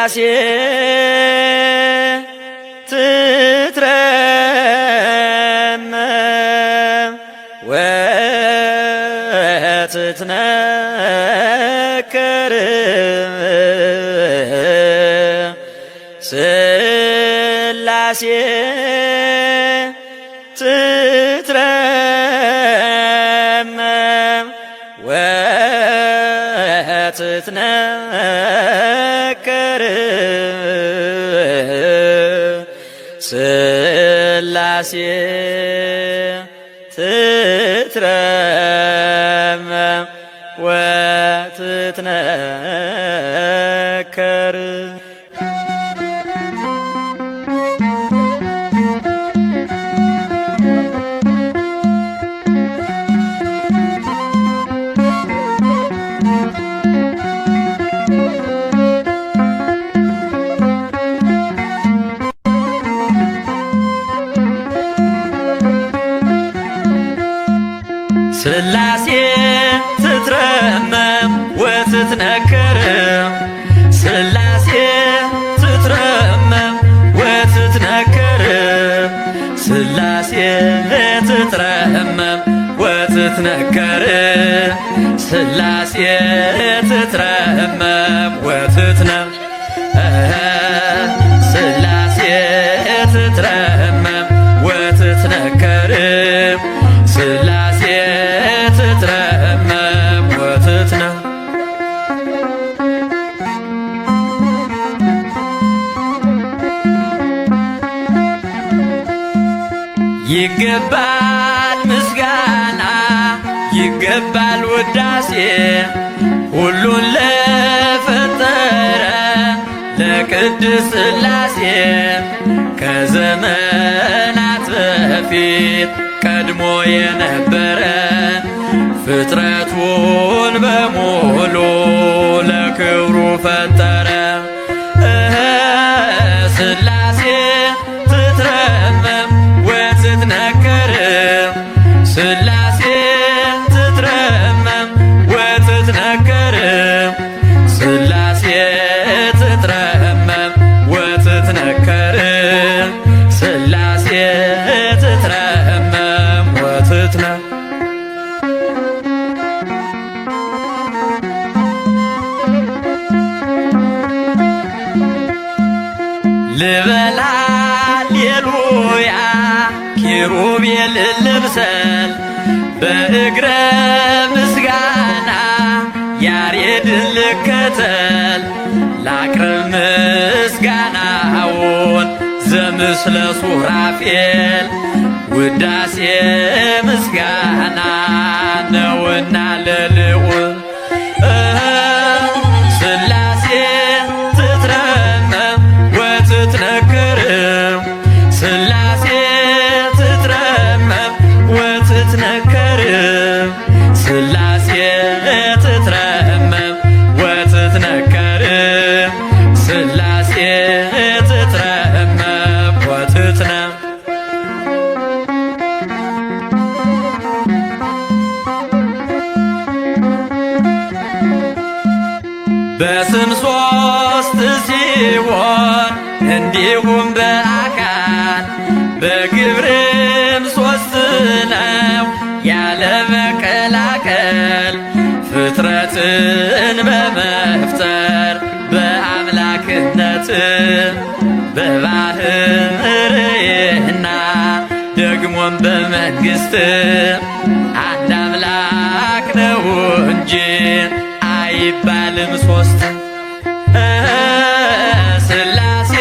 ስላሴ ትትረመም ወትትነከር ስላሴ ትትረመም ወትትነከር ስላሴ ትትረመም ወትትነከር ስላሴ ትትረመም ወትትነከር ስላሴ ትትረመም ወትትነከር ስላሴ ትትረመም ወትትነከር ስላሴ ትትረመም ስላሴ ትትረመም ወትትነከር ስላሴ ትትረመም ወትትነከር ይገባል ምስጋና ይገባል ውዳሴ ሁሉን ለፈጠረ ለቅድስት ስላሴ ከዘመናት በፊት ቀድሞ የነበረ ፍጥረቱን በሙሉ ለክብሩ ፈጠረ። ስላሴ ትትረመም ወትትነከር ስላሴ ትትረመም ወትትነከር ስላሴ ትትረመም ወትትነከር ስላሴ ትትረመም ወትትነከር ልበላ ሌሉያ ኪሩቤል ልምሰል በእግረ ምስጋና ያሬድን ልከተል ላቅርብ ምስጋናውን ዘምስለ ሱራፌል ውዳሴ ምስጋና ነውና ለልዑል ስላሴ ትትረመም ወትትነከር ስላሴ ትትረመም ወትትነከር ስላሴ ትትረመም ወትትነከር ስላሴ ትትረመም ወትትነከር በስም ሶስት ሲሆን እንዲሁም በአካል በግብርም ሶስት ነው ያለ መቀላቀል ፍጥረትን በመፍጠር በአምላክነት በባህርይና ደግሞም በመንግሥት አንድ አምላክ ነው እንጂ አይባልም ሶስት። ስላሴ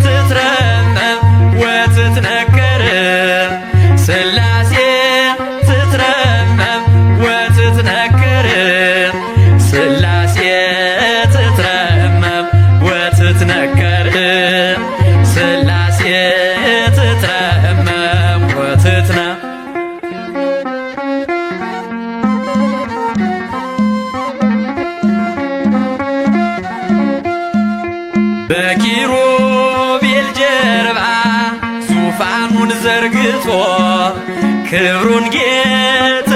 ትትረመም ወትትነከር ስላሴ ትትረመም ወትትነከር ስላሴ ትትረመም ወትትነከር ስላሴ ትትረመም ወትትነከር በኪሩቤል ጀርባ ዙፋኑን ዘርግቶ ክብሩን ጌትነቱን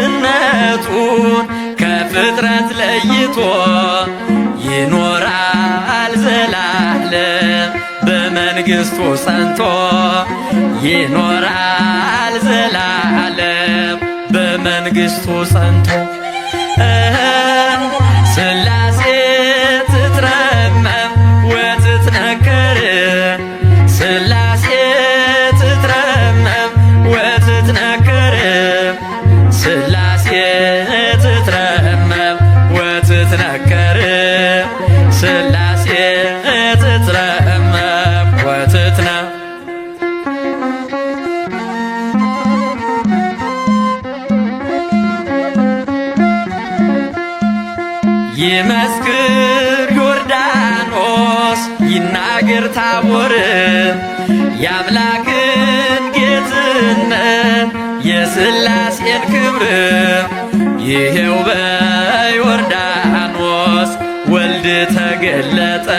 ከፍጥረት ለይቶ ይኖራል ዘላ በመንግሥቱ ጸንቶ ይኖራል ዘላለም በመንግሥቱ ጸንቶ። ሥላሴ ትትረመም ወትትነከር ሥላሴ ትትረመም ወትትነከር ሥላሴ ትትረመም ወትትነከር ሥላሴ ትትረመም ወትትነ ይመስክር ዮርዳኖስ ይናገር ታቦር የአምላክን ጌትነት የሥላሴን ክብር ይሄው በዮርዳኖስ ወልድ ተገለጠ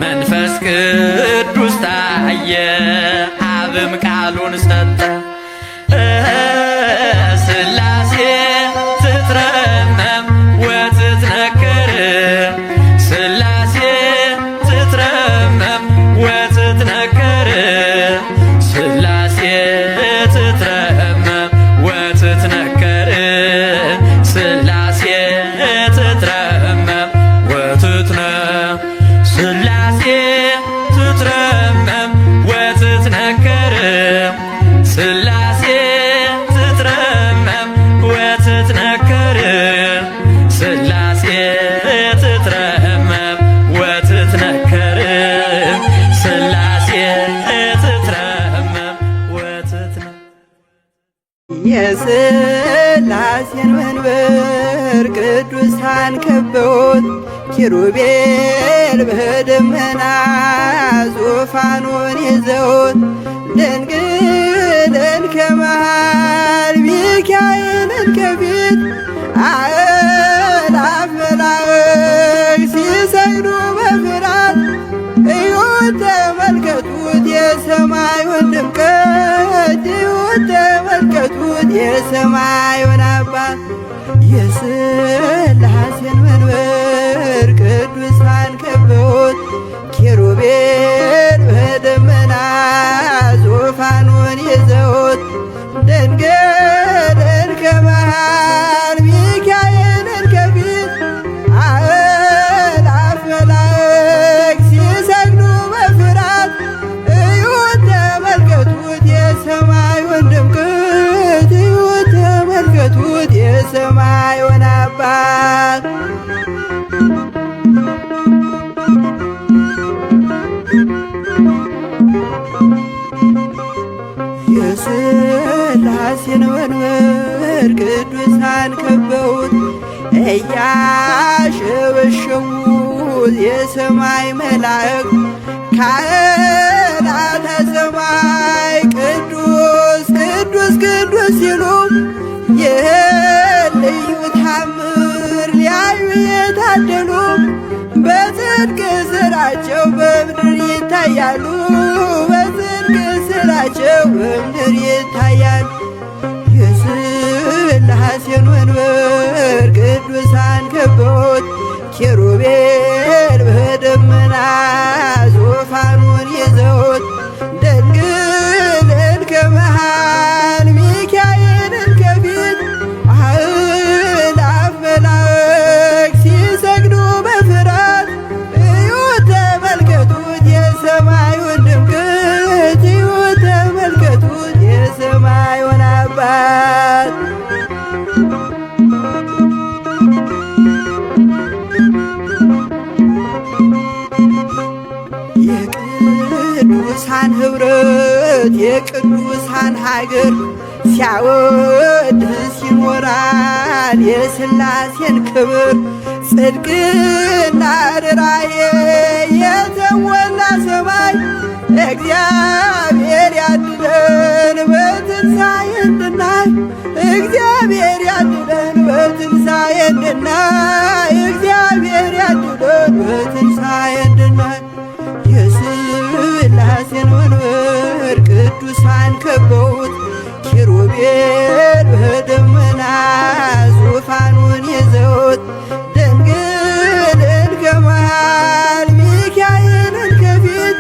መንፈስ ቅዱስ ታየ አብም ቃሉን ሰጠ። ሥላሴ ትትረመም ወትትነከር ሥላሴ ትትረመም ወትትነከር ሥላሴ ትትረመም ወትትነከር ሥላሴ ትትረመም ወትትነ ሥላሴ ትትረመም ወትትነከር ሥላሴ ትትረመም ወትትነከር ሥላሴ ትትረመም ወትትነከር ሥላሴ ትትረመም ወትትነ የሥላሴን መንበር ቅዱሳን ከበውት ኪሩቤል በደመና ዙፋኑን ይዘውት ድንግልን ከመሃል ሚካኤልን ከፊት አእላፍ መላእክት ሲሰግዱ በፍርሃት እዩት ተመልከቱት የሰማዩን ድምቀት እዩት ተመልከቱት የሰማዩን አባት የሥላሴን መንበር ቅዱሳን ከበውት ኪሩቤል በደመና ዙፋኑን ይዘውት ድንግልን ከመሃል ሚካኤልን ከፊት አእላፍ መላእክት ሲሰግዱ በፍርሃት እዩት ተመልከቱት የሰማዩን ድምቀት እዩት ተመልከቱት የሰማዩን አባት የሥላሴን መንበር ቅዱሳን ከበውት እያሸበሸቡት የሰማይ መላእክት ካህናተ ሰማይ ቅዱስ ቅዱስ ቅዱስ ሲሉ ይህን ልዩ ታምር ሊያዩ የታደሉ በጽድቅ ሥራቸው በምድር ይታያሉ በጽድቅ ሥራቸው በምድር ይታያሉ። የሥላሴን መንበር ቅዱሳን ከበውት ኪሩቤል በደመና ዙፋኑን ይዘውት ድንግልን ከመሃል ሚካኤልን ከፊት አእላፍ መላእክት ሲሰግዱ በፍርሃት እዩት ተመልከቱት የሰማዩን ድምቀት እዩት ተመልከቱት የሰማዩን አባት የቅዱሳን ኅብረት የቅዱሳን ሀገር ሲያወድስ ይኖራል የሥላሴን ክብር ጽድቅና ርራዬ የተሞላ ሰማይ እግዚአብሔር ያድነን በትንሣኤ እንድናይ እግዚአብሔር ያድነን በትንሣኤ እንድናይ እግዚአብሔር ያድነን በትንሣኤ እንድናይ የሥላሴን መንበር ቅዱሳን ከበውት ኪሩቤል በደመና ዙፋኑን ይዘውት ድንግልን ከመሃል ሚካኤልን ከፊት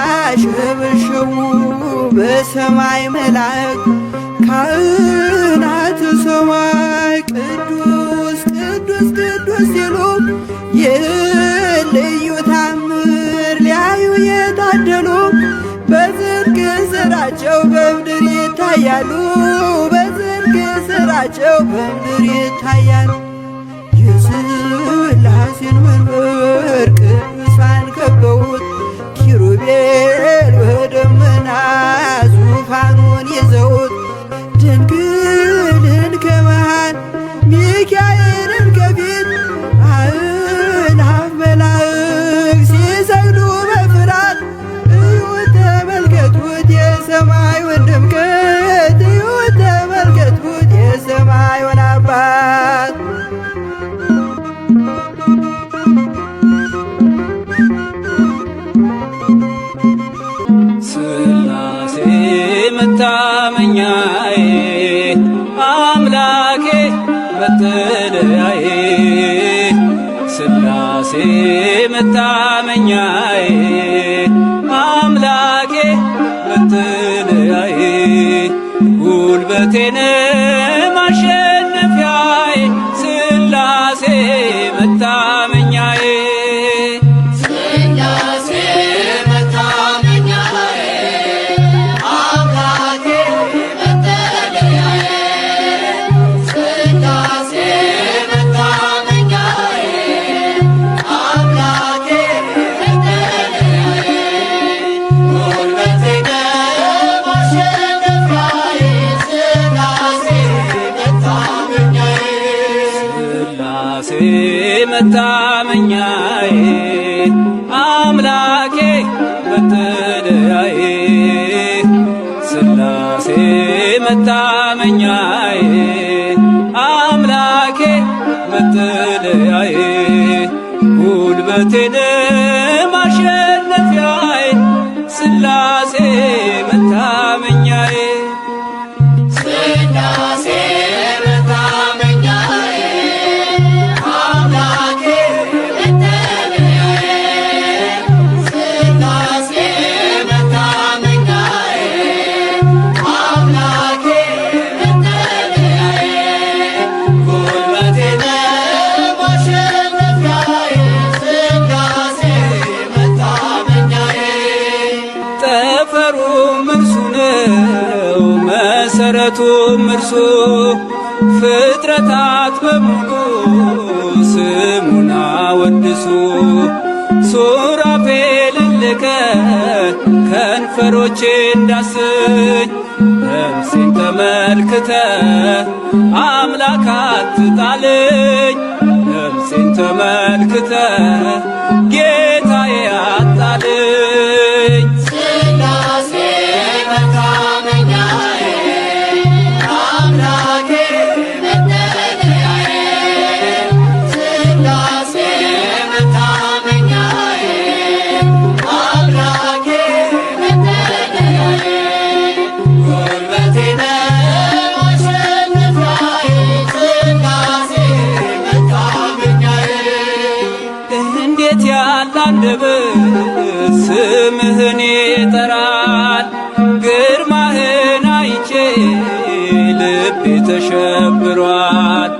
እያሸበሸቡ በሰማይ መላእክት ካህናተ ሰማይ ቅዱስ ቅዱስ ቅዱስ ሲሉ የልዩ ታምር ሊያዩ የታደሉ በጽድቅ ስራቸው በምድር ይታያሉ። በጽድቅ ስራቸው በምድር ይታያሉ። የሥላሴን መንበር ቅዱሳን ከበውት ኪሩቤል በደመና ዙፋኑን ይዘውት ድንግልን ከመሃል ሚካኤልን ከፊት አእላፍ መላእክት ሲሰግዱ በፍርሃት እዩት ተመልከቱት የሰማዩን ድምቀት እዩት ተመልከቱት የሰማዩን አባት ሥላሴ መታመኛዬ አምላኬ መጠለያዬ ሥላሴ መታመኛዬ አምላኬ መጠለያዬ ጉልበቴን ማሸነፊያዬ ሥላሴ መታመኛዬ መታመኛዬ አምላኬ መጠለያዬ ሥላሴ መታመኛዬ አምላኬ መጠለያዬ ጉልበቴን ማሸነፊያዬ ሥላሴ መታመኛዬ ሥላሴ መሠረቱም እርሱ ፍጥረታት በሙሉ ስሙን አወድሱ ሱራፌልን ልከ ከንፈሮቼ እንዳስኝ ነፍሴን ተመልክተ አምላክ አትጣልኝ ነፍሴን ተመልክተ ጌታዬ አጣልኝ ስምህን ይጠራል ግርማህን አይቼ ልቤ ተሸብሯል።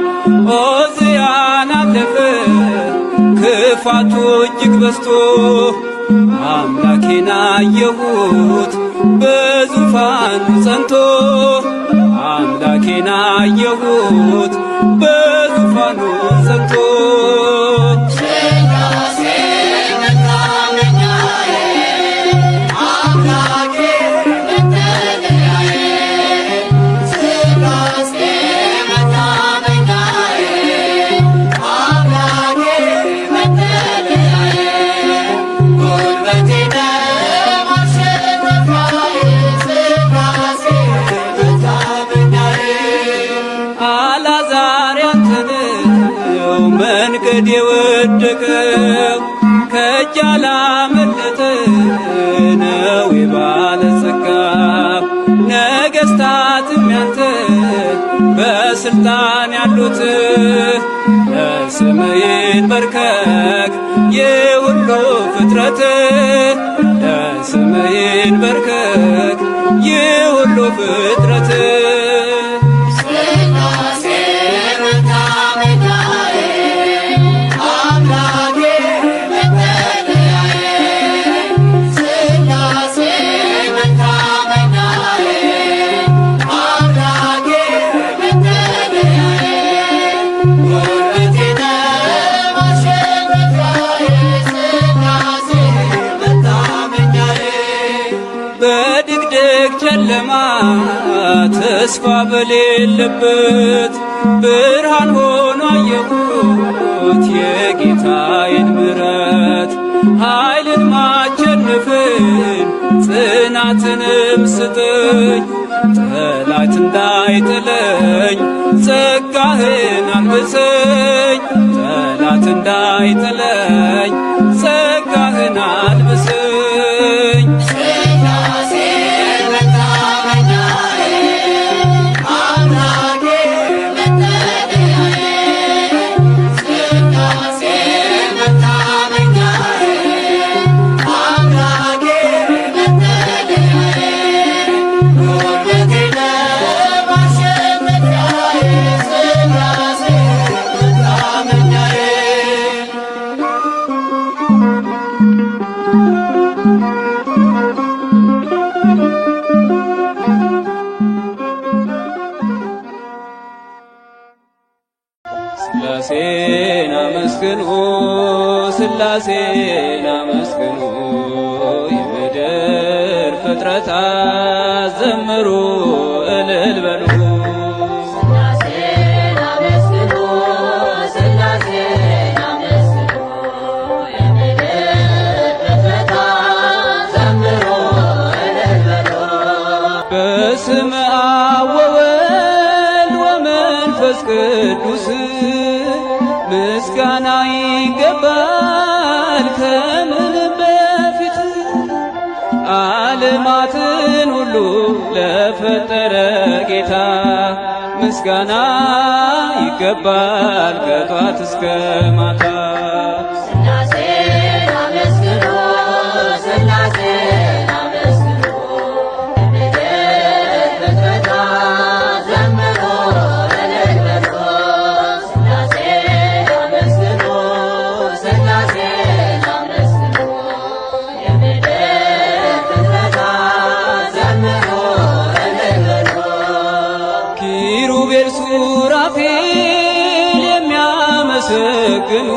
ዖዝያን አለፈ ክፋቱ እጅግ በዝቶ አምላኬን አየሁት በዙፋኑ ጸንቶ አምላኬን አየሁት በዙፋኑ ጸንቶ መንገድ የወደቀው ከእጅ አላመለጠ ነው የባለጸጋ ነገሥታትም ያንተ በስልጣን ያሉት ለስምህ ይንበርከክ የሁሉ ፍጥረት ጨለማ ተስፋ በሌለበት ብርሃን ሆኖ አየሁት የጌታዬን ምሕረት። ኃይልን ማቸነፍን ጽናትንም ስጠኝ፣ ጠላት እንዳይጥለኝ ጸጋህን አልብሰኝ፣ ጠላት እንዳይጥለኝ ጸጋህን አልብሰኝ። ሥላሴን አመስግኑ ሥላሴን አመስግኑ፣ የምድር ፍጥረታት ዘምሩ እልል በሉ። ሥላሴን አመስግኑ ሥላሴን አመስግኑ፣ የምድር ፍጥረታት ዘምሩ እልል በሉ። በስመ አብ ወወልድ ወመንፈስ ቅዱስ ምስጋና ይገባል ከምንም በፊት። ዓለማትን ሁሉ ለፈጠረ ጌታ ምስጋና ይገባል ከጧት እስከ ማታ። ሥላሴን አመስግኑ ሥላሴን አመስግኑ፣ የምድር ፍጥረታት ዘምሩ እልል በሉ። ሥላሴን አመስግኑ ሥላሴን አመስግኑ፣ የምድር ፍጥረታት ዘምሩ እልል በሉ። ኪሩቤል ሱራፌል የሚያመሰግኑ፣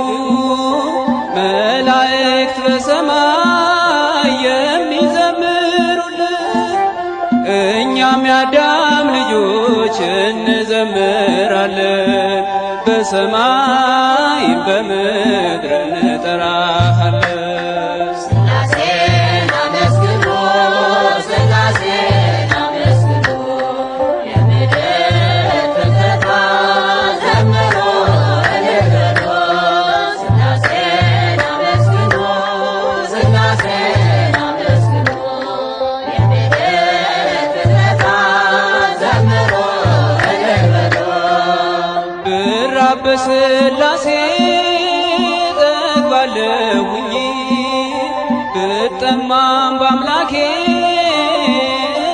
መላእክት በሰማይ የሚዘምሩልን፣ እኛም የአዳም ልጆች እንዘምራለን፣ በሰማይም በምድር እንጠራሃለን። ሥላሴን አመስግኑ ሥላሴን አመስግኑ፣ የምድር ፍጥረታት ዘምሩ እልል በሉ። ሥላሴን አመስግኑ ሥላሴን አመስግኑ፣ የምድር ፍጥረታት ዘምሩ እልል በሉ። ብራብ በሥላሴ ጠግባለሁኝ፣ ብጠማም በአምላኬ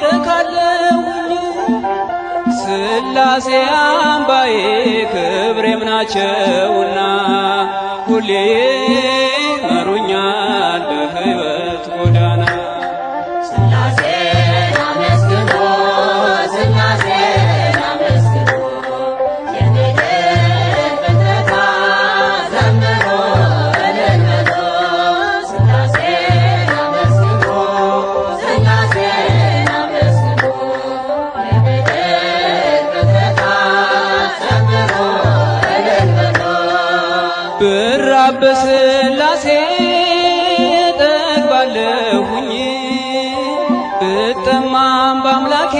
ረካለሁኝ። ሥላሴ አምባዬ ክብሬም ናቸውና ሁሌ መሩኛል በሕይወት ጎዳና። ሥላሴን አመስግኑ ሥላሴን አመስግኑ፣ የምድር ፍጥረታት ዘምሩ እልል በሉ። ሥላሴን አመስግኑ ሥላሴን አመስግኑ፣ የምድር ፍጥረታት ዘምሩ እልል በሉ። ብራብ በሥላሴ ጠግባለሁኝ፣ ብጠማም በአምላኬ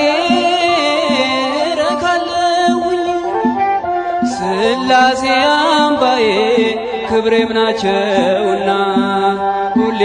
ረካለሁኝ። ሥላሴ አምባዬ ክብሬም ናቸውና ሁሌ